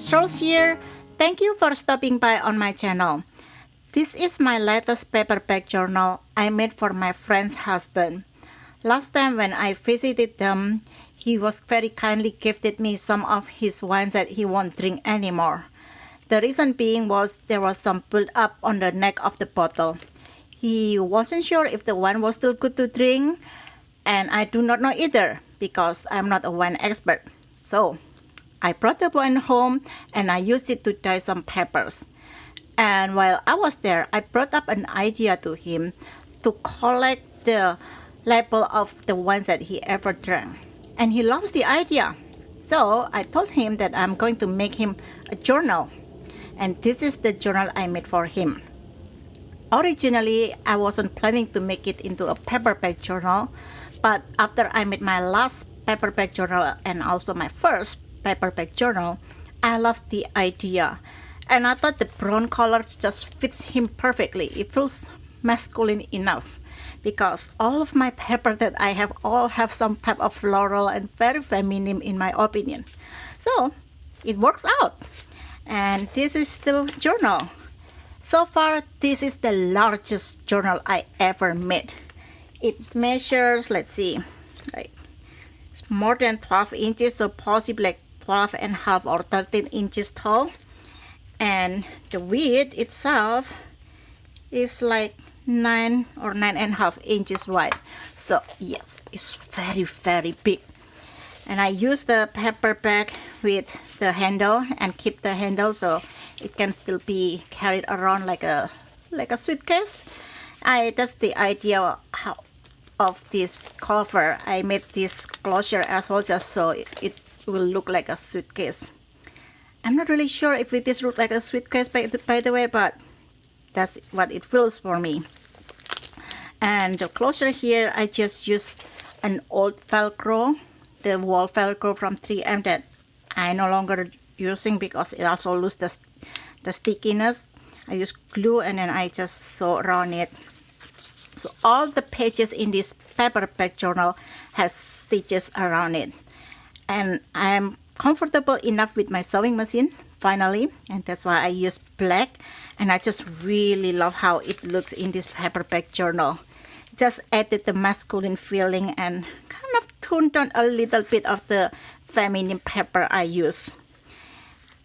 Sherls here. Thank you for stopping by on my channel. This is my latest paperback journal I made for my friend's husband. Last time when I visited them, he was very kindly gifted me some of his wines that he won't drink anymore. The reason being was there was some build up on the neck of the bottle. He wasn't sure if the wine was still good to drink, and I do not know either because I'm not a wine expert. So I brought the wine home and I used it to dye some peppers. And while I was there, I brought up an idea to him to collect the label of the wines that he ever drank. And he loves the idea. So I told him that I'm going to make him a journal. And this is the journal I made for him. Originally, I wasn't planning to make it into a paperback journal, but after I made my last paperback journal and also my first paperback journal, I loved the idea. And I thought the brown color just fits him perfectly. It feels masculine enough because all of my paper that I have all have some type of floral and very feminine in my opinion. So it works out. And this is the journal. So far, this is the largest journal I ever made. It measures, let's see, like it's more than 12 inches, so possibly like 12 and a half or 13 inches tall. And the width itself is like 9 or 9.5 inches wide. So yes, it's very, very big. And I use the paperback with the handle and keep the handle so it can still be carried around like a suitcase. That's the idea of this cover. I made this closure as well just so it will look like a suitcase. I'm not really sure if it is look like a suitcase by the way, but that's what it feels for me. And the closure here, I just used an old Velcro, the wall Velcro from 3M that I no longer using because it also loses the stickiness. I use glue and then I just sew around it. So all the pages in this paperback journal has stitches around it. And I'm comfortable enough with my sewing machine finally, and that's why I use black. And I just really love how it looks in this paperback journal. Just added the masculine feeling and kind of toned down a little bit of the feminine pepper I use.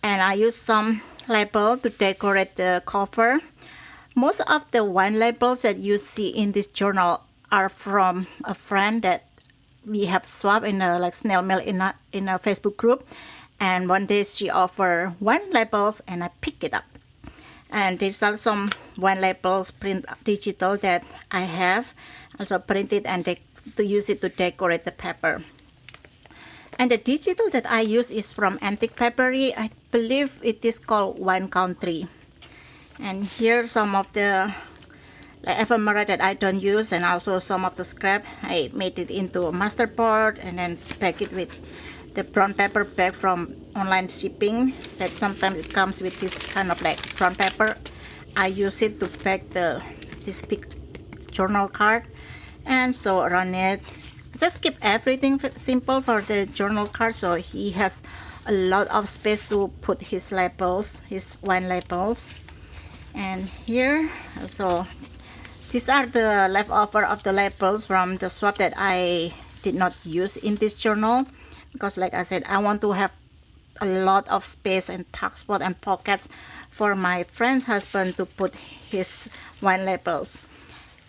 And I use some label to decorate the cover. Most of the wine labels that you see in this journal are from a friend that we have swapped in a like snail mail in a Facebook group. And one day she offered wine labels and I picked it up. And these are some wine labels print digital that I have also printed and to use it to decorate the paper. And the digital that I use is from Antique Papery. I believe it is called Wine Country. And here some of the ephemera that I don't use and also some of the scrap. I made it into a masterboard and then pack it with the brown paper bag from online shipping that sometimes it comes with this kind of like brown paper. I use it to pack this big journal card and so around it. Just keep everything simple for the journal card so he has a lot of space to put his labels, his wine labels. And here also these are the leftover of the labels from the swap that I did not use in this journal because like I said, I want to have a lot of space and tuck spot and pockets for my friend's husband to put his wine labels.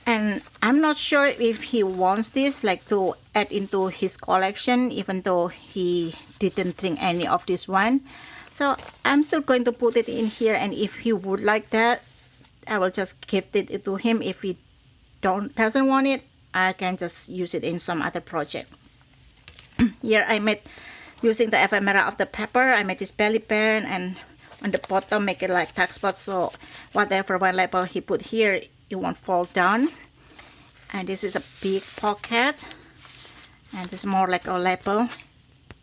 And I'm not sure if he wants this like to add into his collection even though he didn't drink any of this wine. So I'm still going to put it in here, and if he would like that, I will just gift it to him. If he doesn't want it, I can just use it in some other project. Here I made, using the ephemera of the pepper, I made this belly band and on the bottom make it like tuck spot so whatever wine label he put here, it won't fall down. And this is a big pocket and this is more like a label.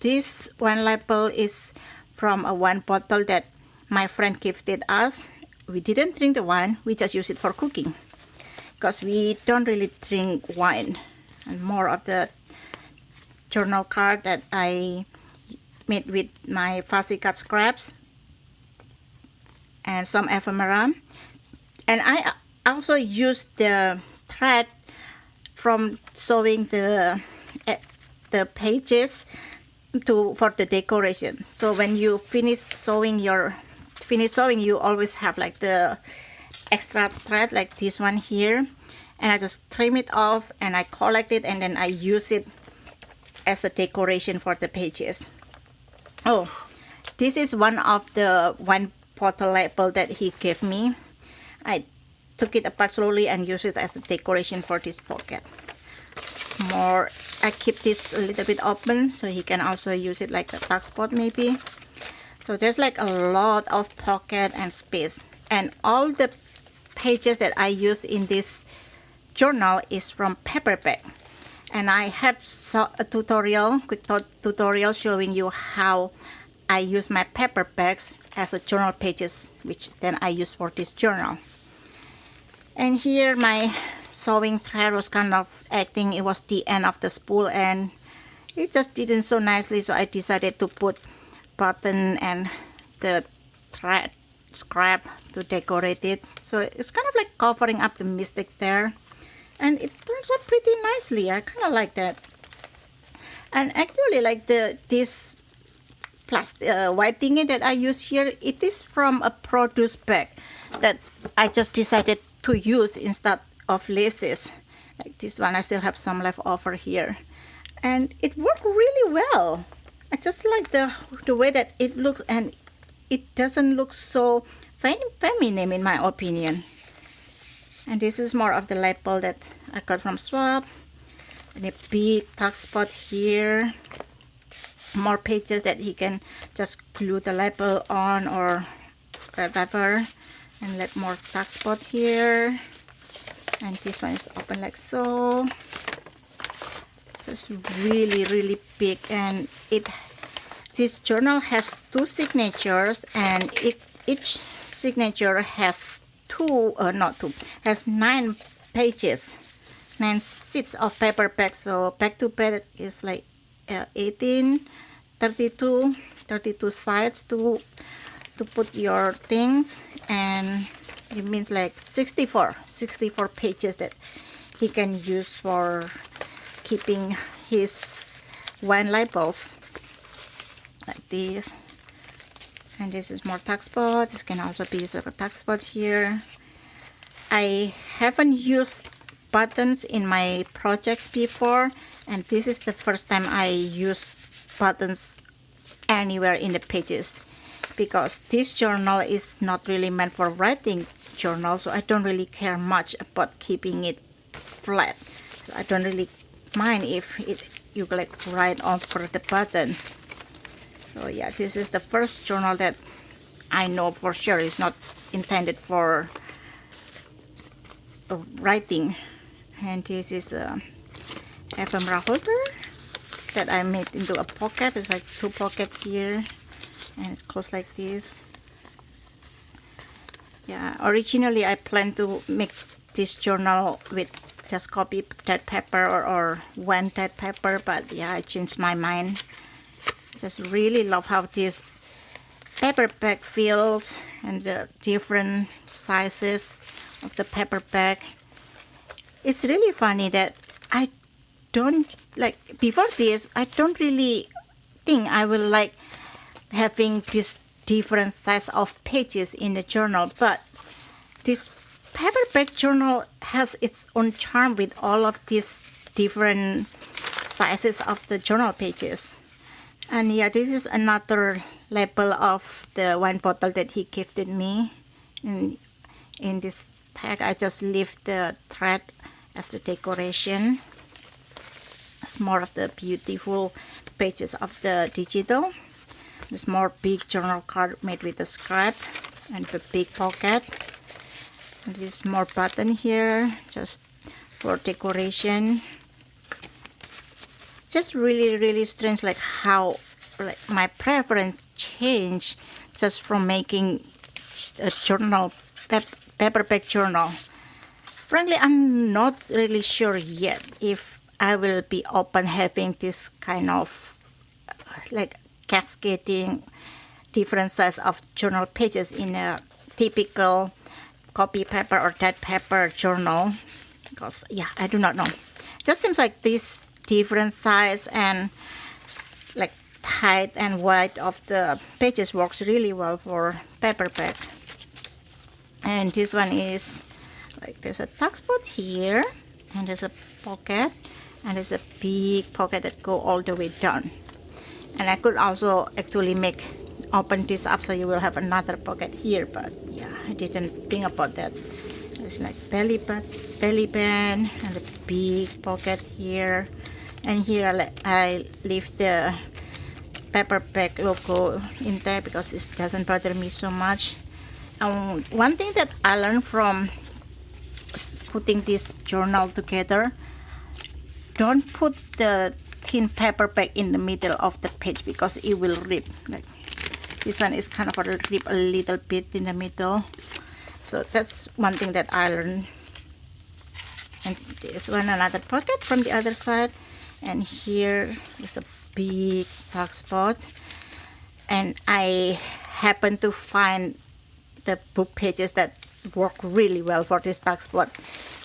This wine label is from a wine bottle that my friend gifted us. We didn't drink the wine, we just use it for cooking because we don't really drink wine. And more of the journal card that I made with my fussy cut scraps and some ephemera. And I also use the thread from sewing the pages for the decoration. So when you finish sewing, you always have like the extra thread like this one here, and I just trim it off and I collect it, and then I use it as a decoration for the pages. Oh, this is one of the wine bottle label that he gave me. I took it apart slowly and used it as a decoration for this pocket. More, I keep this a little bit open so he can also use it like a tuck spot maybe. So there's like a lot of pocket and space, and all the pages that I use in this journal is from paperback. And I had a quick tutorial showing you how I use my paperbacks as a journal pages, which then I use for this journal. And here my sewing thread was kind of acting, it was the end of the spool and it just didn't sew nicely, so I decided to put button and the thread scrap to decorate it. So it's kind of like covering up the mistake there, and it turns out pretty nicely. I kind of like that. And actually, like this plastic white thingy that I use here, it is from a produce bag that I just decided to use instead of laces. Like this one, I still have some left over here, and it worked really well. I just like the way that it looks, and it doesn't look so feminine in my opinion. And this is more of the label that I got from Swap, and a big tuck spot here, more pages that he can just glue the label on or whatever, and like more tuck spot here. And this one is open like so. So it's really big, and this journal has 2 signatures, and each signature has has 9 pages, 9 sheets of paperback. So back to back is like 18, 32 sides to put your things, and it means like 64 pages that he can use for keeping his wine labels like this. And this is more tuck spot. This can also be used as a tuck spot here. I haven't used buttons in my projects before, and this is the first time I use buttons anywhere in the pages, because this journal is not really meant for writing journal, so I don't really care much about keeping it flat. So I don't really mind if you like write over the button. So yeah, this is the first journal that I know for sure is not intended for writing. And this is a ephemera holder that I made into a pocket. There's like 2 pockets here, and it's closed like this. Yeah, originally I planned to make this journal with just copy that paper or one that paper, but yeah, I changed my mind. Just really love how this paperback feels, and the different sizes of the paperback. It's really funny that I don't like, before this I don't really think I will like having this different size of pages in the journal, but this paperback journal has its own charm with all of these different sizes of the journal pages. And yeah, this is another label of the wine bottle that he gifted me. And in this tag, I just leave the thread as the decoration. It's more of the beautiful pages of the digital. This more big journal card made with the scrap and the big pocket. And this more button here, just for decoration. Just really strange, like how like my preference changed just from making a journal, paperback journal. Frankly, I'm not really sure yet if I will be open having this kind of like cascading different size of journal pages in a typical copy paper or that paper journal, because yeah, I do not know. Just seems like this different size and like height and width of the pages works really well for paperback. And this one is like there's a tuck spot here, and there's a pocket, and there's a big pocket that go all the way down. And I could also actually open this up so you will have another pocket here, but yeah, I didn't think about that. There's like belly band and a big pocket here, and here I leave the paperback logo in there because it doesn't bother me so much. One thing that I learned from putting this journal together, don't put the thin paperback in the middle of the page because it will rip. Like this one is kind of rip a little bit in the middle, so that's one thing that I learned. And this one, another pocket from the other side, and here is a big dark spot, and I happen to find the book pages that work really well for this dark spot.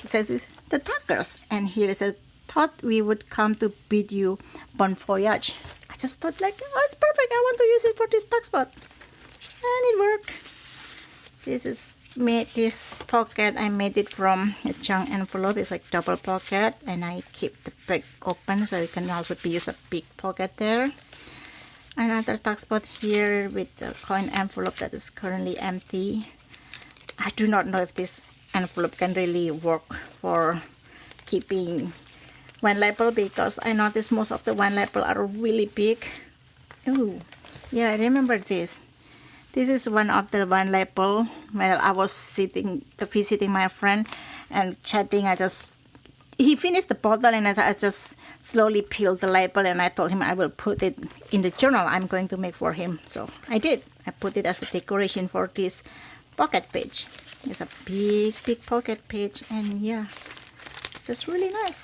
It says it's the Tuckers, and here is a thought we would come to bid you bon voyage. I just thought like, oh, it's perfect, I want to use it for this dark spot, and it worked. This pocket, I made it from a junk envelope. It's like double pocket, and I keep the back open so it can also be used a big pocket there. Another tuck spot here with the coin envelope that is currently empty. I do not know if this envelope can really work for keeping wine label, because I noticed most of the wine label are really big. Oh, yeah, I remember this. This is one of the wine label. While I was visiting my friend and chatting, he finished the bottle, and I just slowly peeled the label, and I told him I will put it in the journal I'm going to make for him. So I did. I put it as a decoration for this pocket page. It's a big pocket page, and yeah, it's just really nice.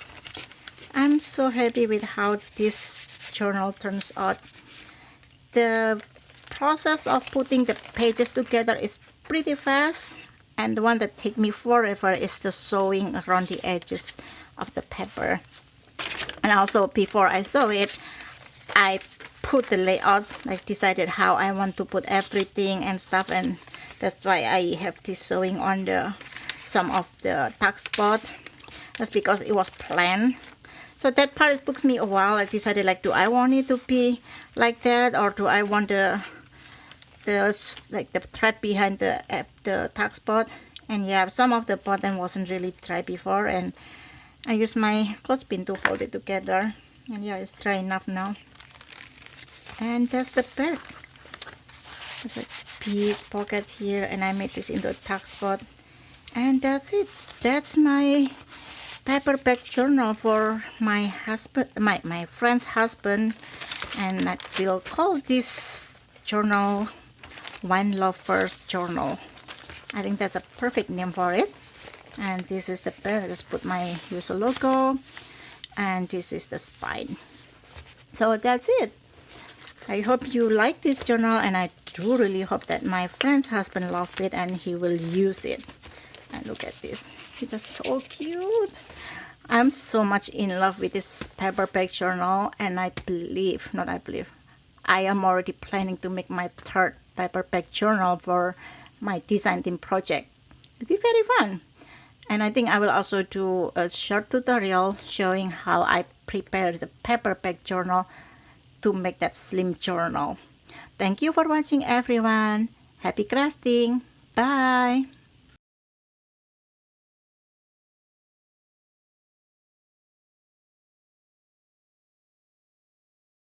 I'm so happy with how this journal turns out. The process of putting the pages together is pretty fast, and the one that take me forever is the sewing around the edges of the paper. And also before I sew it, I put the layout, like decided how I want to put everything and stuff, and that's why I have this sewing on some of the tuck spot. That's because it was planned. So that part took me a while. I decided like, do I want it to be like that, or do I want the thread behind the tuck spot? And yeah, some of the button wasn't really dry before, and I used my clothespin to hold it together, and yeah, it's dry enough now. And that's the back. There's a big pocket here, and I made this into a tuck spot, and that's it. That's my paperback journal for my husband, my friend's husband, and I will call this journal Wine Lover's Journal. I think that's a perfect name for it. And this is the pen. I just put my user logo, and this is the spine. So that's it. I hope you like this journal, and I do really hope that my friend's husband loved it and he will use it. And look at this, it's just so cute. I'm so much in love with this paperback journal, and I am already planning to make my third paperback journal for my design team project. It'll be very fun. And I think I will also do a short tutorial showing how I prepare the paperback journal to make that slim journal. Thank you for watching, everyone. Happy crafting. Bye.